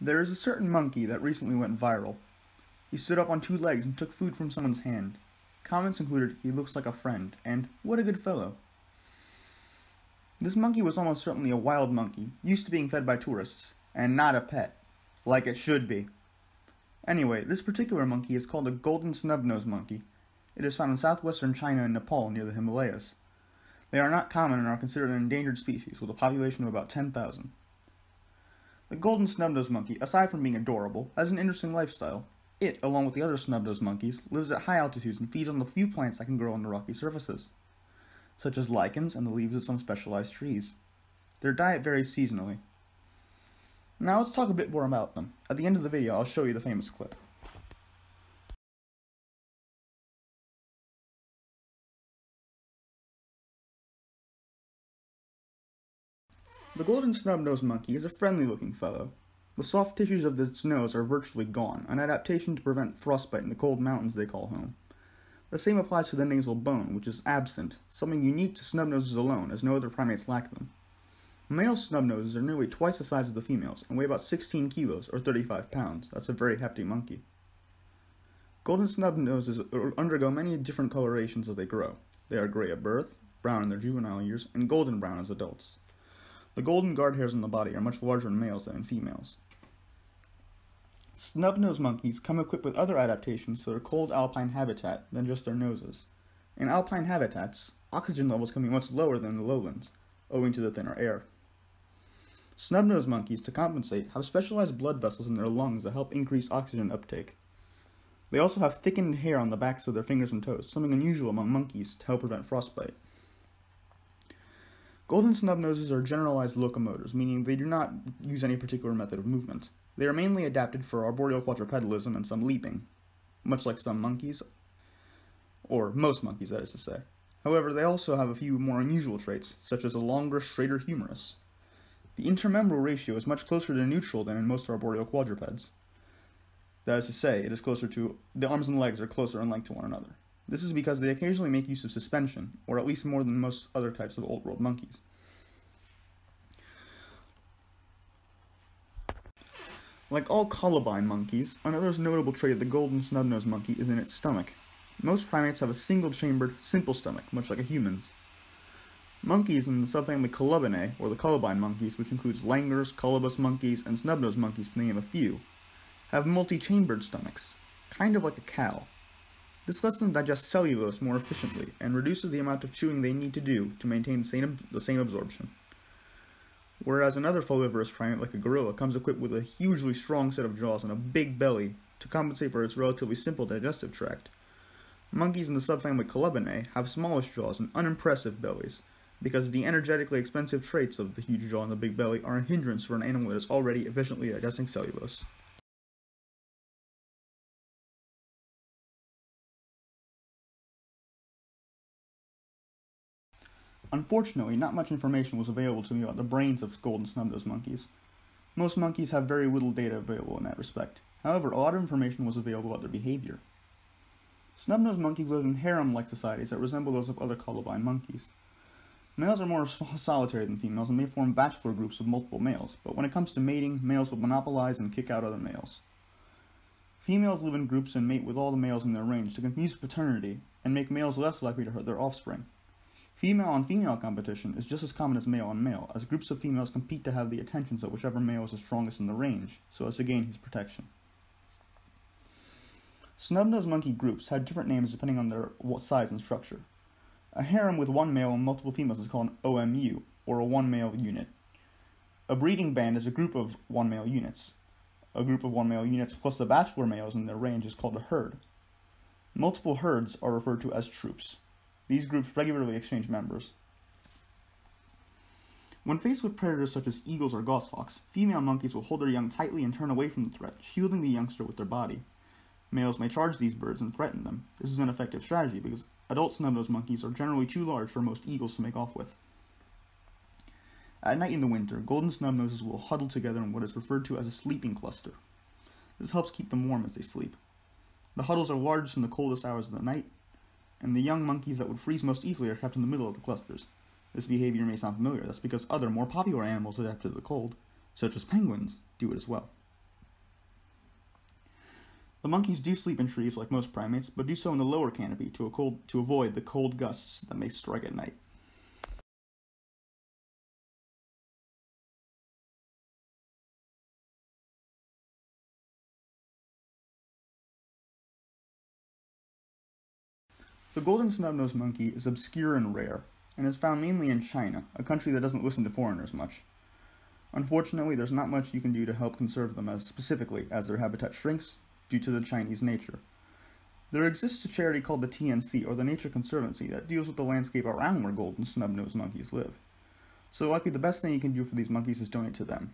There is a certain monkey that recently went viral. He stood up on two legs and took food from someone's hand. Comments included, "He looks like a friend," and "What a good fellow." This monkey was almost certainly a wild monkey, used to being fed by tourists, and not a pet, like it should be. Anyway, this particular monkey is called a Golden Snub-Nosed Monkey. It is found in southwestern China and Nepal near the Himalayas. They are not common and are considered an endangered species with a population of about 10,000. The Golden Snub-Nosed Monkey, aside from being adorable, has an interesting lifestyle. It, along with the other snub-nosed monkeys, lives at high altitudes and feeds on the few plants that can grow on the rocky surfaces, such as lichens and the leaves of some specialized trees. Their diet varies seasonally. Now let's talk a bit more about them. At the end of the video, I'll show you the famous clip. The Golden Snub-Nosed Monkey is a friendly-looking fellow. The soft tissues of its nose are virtually gone, an adaptation to prevent frostbite in the cold mountains they call home. The same applies to the nasal bone, which is absent, something unique to snub-noses alone, as no other primates lack them. Male snub-noses are nearly twice the size of the females, and weigh about 16 kilos, or 35 pounds. That's a very hefty monkey. Golden snub-noses undergo many different colorations as they grow. They are gray at birth, brown in their juvenile years, and golden brown as adults. The golden guard hairs on the body are much larger in males than in females. Snub-nosed monkeys come equipped with other adaptations to their cold alpine habitat than just their noses. In alpine habitats, oxygen levels can be much lower than in the lowlands, owing to the thinner air. Snub-nosed monkeys, to compensate, have specialized blood vessels in their lungs that help increase oxygen uptake. They also have thickened hair on the backs of their fingers and toes, something unusual among monkeys to help prevent frostbite. Golden snub-noses are generalized locomotors, meaning they do not use any particular method of movement. They are mainly adapted for arboreal quadrupedalism and some leaping, much like some monkeys, or most monkeys, that is to say. However, they also have a few more unusual traits, such as a longer, straighter humerus. The intermembral ratio is much closer to neutral than in most arboreal quadrupeds. That is to say, it is closer to, the arms and legs are closer in length to one another. This is because they occasionally make use of suspension, or at least more than most other types of Old World monkeys. Like all colobine monkeys, another notable trait of the Golden Snub-Nosed Monkey is in its stomach. Most primates have a single-chambered, simple stomach, much like a human's. Monkeys in the subfamily Colobinae, or the colobine monkeys, which includes langurs, colobus monkeys, and snub-nosed monkeys to name a few, have multi-chambered stomachs, kind of like a cow. This lets them digest cellulose more efficiently, and reduces the amount of chewing they need to do to maintain the same absorption. Whereas another folivorous primate, like a gorilla, comes equipped with a hugely strong set of jaws and a big belly to compensate for its relatively simple digestive tract. Monkeys in the subfamily Colobinae have smallish jaws and unimpressive bellies, because the energetically expensive traits of the huge jaw and the big belly are a hindrance for an animal that is already efficiently digesting cellulose. Unfortunately, not much information was available to me about the brains of Golden Snub-Nosed monkeys. Most monkeys have very little data available in that respect. However, a lot of information was available about their behavior. Snub-nosed monkeys live in harem-like societies that resemble those of other colobine monkeys. Males are more solitary than females and may form bachelor groups of multiple males, but when it comes to mating, males will monopolize and kick out other males. Females live in groups and mate with all the males in their range to confuse paternity and make males less likely to hurt their offspring. Female-on-female competition is just as common as male-on-male, as groups of females compete to have the attentions of whichever male is the strongest in the range, so as to gain his protection. Snub-nosed monkey groups have different names depending on their size and structure. A harem with one male and multiple females is called an OMU, or a one-male unit. A breeding band is a group of one-male units. A group of one-male units plus the bachelor males in their range is called a herd. Multiple herds are referred to as troops. These groups regularly exchange members. When faced with predators such as eagles or goshawks, female monkeys will hold their young tightly and turn away from the threat, shielding the youngster with their body. Males may charge these birds and threaten them. This is an effective strategy because adult snub-nosed monkeys are generally too large for most eagles to make off with. At night in the winter, golden snub-noses will huddle together in what is referred to as a sleeping cluster. This helps keep them warm as they sleep. The huddles are largest in the coldest hours of the night, and the young monkeys that would freeze most easily are kept in the middle of the clusters. This behavior may sound familiar. That's because other, more popular animals adapted to the cold, such as penguins, do it as well. The monkeys do sleep in trees like most primates, but do so in the lower canopy to avoid the cold gusts that may strike at night. The golden snub-nosed monkey is obscure and rare, and is found mainly in China, a country that doesn't listen to foreigners much. Unfortunately, there's not much you can do to help conserve them specifically as their habitat shrinks due to the Chinese nature. There exists a charity called the TNC, or the Nature Conservancy, that deals with the landscape around where golden snub-nosed monkeys live. So likely the best thing you can do for these monkeys is donate to them.